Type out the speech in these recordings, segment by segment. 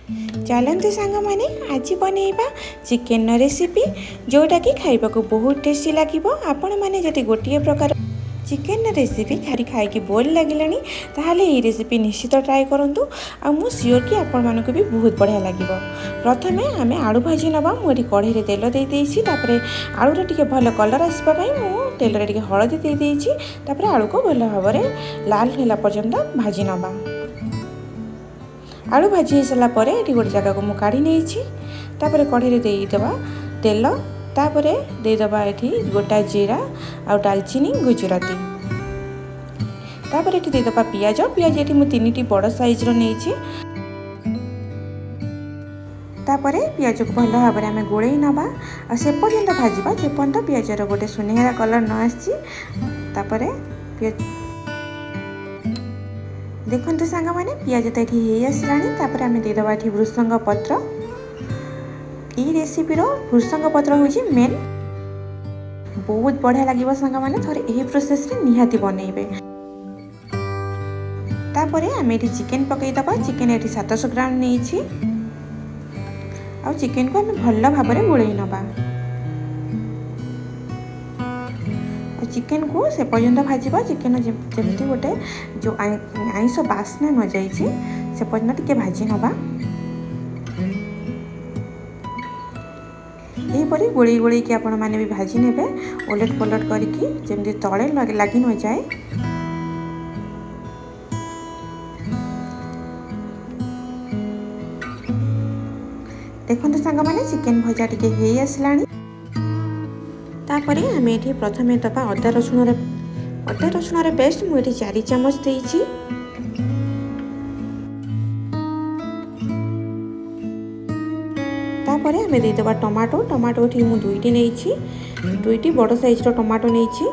चलते सांग मैंने आज बनैबा चिकेन रेसिपी जोटा कि खाइबा को बहुत टेस्टी लगे। आपण मैंने जदि गोटे प्रकार चिकेन रेसिपी खाई बोर लगे ताहले ये रेसिपी निश्चित ट्राए करूँ। आ मु सियोर कि आपण मानक भी बहुत बढ़िया लगे। प्रथमे आम आलू भाजी नवा मुझे कढ़ई तेल दे देइछि। तापरे आलूर टिके भल कलर आसपाई मु तेल टिके हलदी दे देइछि। तापरे आलू को भल भाव में लाल होला पर्यंत भाजी नवा। आलू भाजी हो सारा पर ये गोटे जगह को मुझे काढ़ी नहीं। तापर कढ़ई देदेबा तेल तापर देदेबा ये गोटा जीरा आ डालचीनी गुजराती। तापर ये देदेबा पियाज पियाज ये मुझे 3टी बड़ साइज नहीं। तापर पियाज को भल भाव में आम गोल नवा से पर्यंत भाजवा जे पर्यंत पियाजर गोटे सुनहरा कलर न आसी। देखते सांग मैंने पियाज तो ये आसला। आम देदेबा ये भृसंग पत्र। ये रेसिपी भृसंग पत्र हूँ मेन बहुत बढ़िया लगे। सांग मैंने थे यही प्रोसेस निहाती बनइबे। तापर आम ये चिकेन पकईदबा। चिकेन ये 700 ग्राम नहीं। आ चिकेन को आम भल भाव में गोल नवा। चिकेन को से पर्यंत भाजवा चिकेन जमी गोटे जो आइंस बास्ना न जाइए से पर्यंत टिके भाजी नवा। यहीपरी गोली गोली कि आपण माने भी भाजी नेबे ओलट पलट करके जमी तले लगी न जाए। देखते सांग मैंने चिकेन भजा टिके हे आसला। तापर आम ये प्रथमे दबा अदा रसुण पेस्ट मुझे 4 चामच देइछि। तापर आम देदेबा टमाटो ये मुझे 2टी नहीं। 2टी बड़ साइज टमाटो नहीं।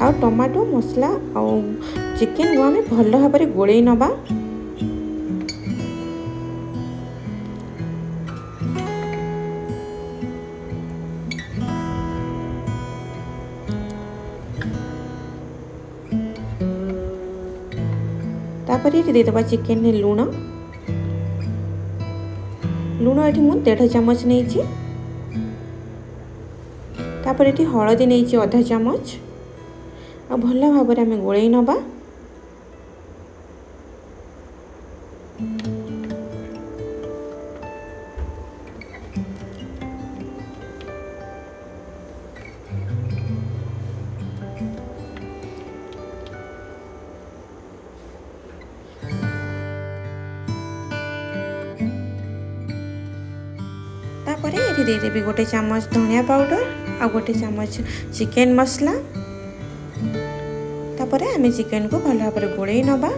आ टमाटो मसला आ चिकेन को आम भल भाव में गोल नवा। तापर ये देदेबा चिकेन में लुण ये मुझे 1.5 चामच नहीं। तापर ये हलदी नहीं आधा चामच। आ भल भाव में आम गोल नवा। तापर ये देदेवी गोटे चामच धनिया पाउडर आ गोटे चामच चिकेन मसला। तापर आम चिकेन को भल भाव में गोल नवा।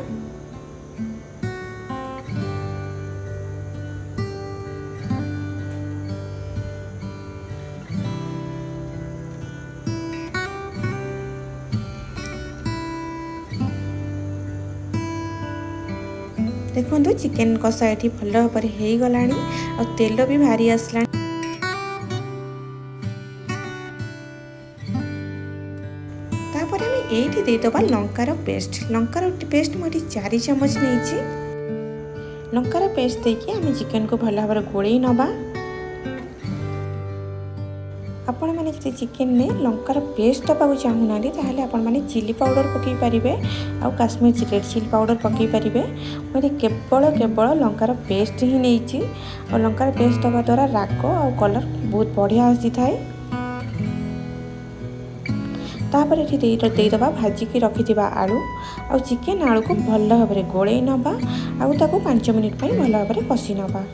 देखो चिकेन कषा ये भल भाव में हो गला और तेल भी भारी आसला। तापर आम ये देदेबा लंकार पेस्ट मुझे 4 चामच नहीं। लंकार पेस्ट देकी आम चिकेन को भल भाव में गोल नवा। आपण मैंने जब चिकेन में लंकार पेस्ट दबाक चाहूना ताहले आपण मैंने चिली पाउडर पकई पारिबे आ काश्मीर रेड चिली पाउडर पकई पारिबे। मुझे केवल लंकार पेस्ट ही नहीं। और लंकार पेस्ट दबा द्वारा राग और कलर बहुत बढ़िया आसी थाए। तापर ये देदेबा भाजिकी रखिथिबा आलू आ चिकेन आलू को भल भाव में गोल नवा। आउ ताको 5 मिनिट भल भाव में कषि नवा।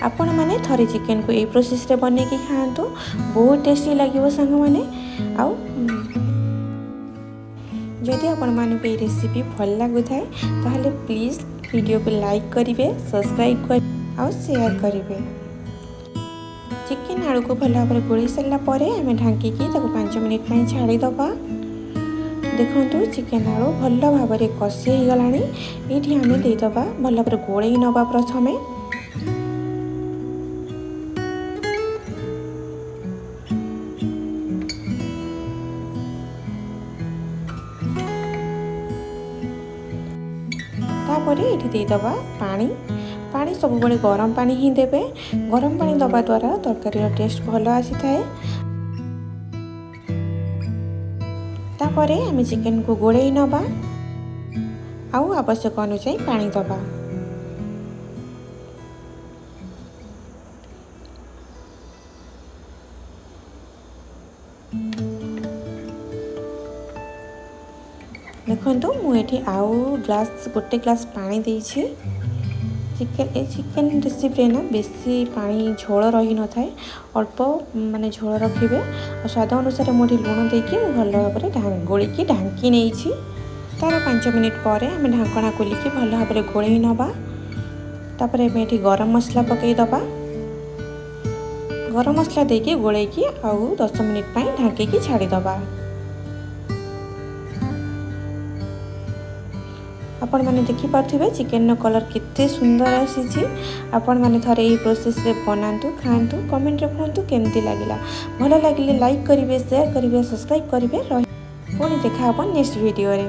आपण मैंने थे चिकेन को यही प्रोसेस रे बने की खातु बहुत टेस्टी लगे सांग मैंने। आउ जदि आपण मानक ये रेसिपी भल लगु थाए ताहले प्लीज वीडियो को लाइक करेंगे, सब्सक्राइब कर और शेयर करेंगे। चिकेन आलू को भल भाव में गोल सारा आम ढांकी 5 मिनिट छाड़ीदबा। देखो चिकेन आलू भल भाव में कषि हो गला। ये आम देदेबा भल भाव में गोल नवा। प्रथमे तापर ये देदबा पानी पानी सब बड़े गरम पानी ही देबे। गरम पानी दबा द्वारा तरकारी टेस्ट भल आसी थाए। तापर आम चिकेन को गोड़े नबा आउ आवश्यक अनुसार पानी दबा। देखो मुझे आउ गोटे ग्लास पानी देछि। चिकेन रेसिपी ना बेसी पानी झोल रही न थाए, अल्प माने झोल रखिए। और स्वाद अनुसार मुझे लुण देकी भल भाव गोलिकी ढांकी नहीं। तार 5 मिनिट पर आम ढाकना खोलिकी भल भाव गोड़े नबा। तापर ये गरम मसला पकईदबा। गरम मसला देकी गोलैकी आउ 10 मिनिट पर ढांकी छाड़ीदबा। आपण मैंने देखी पार्थिबे चिकेन कलर कितने सुंदर आसी। आपण मैंने थरे यही प्रोसेस रे बनातु खातु। कमेंट रे कहतु केमती लागिला। भल लागिले लाइक करिवे, शेयर करिवे, सब्सक्राइब करिवे। पुणी देखा नेक्स्ट वीडियो रे।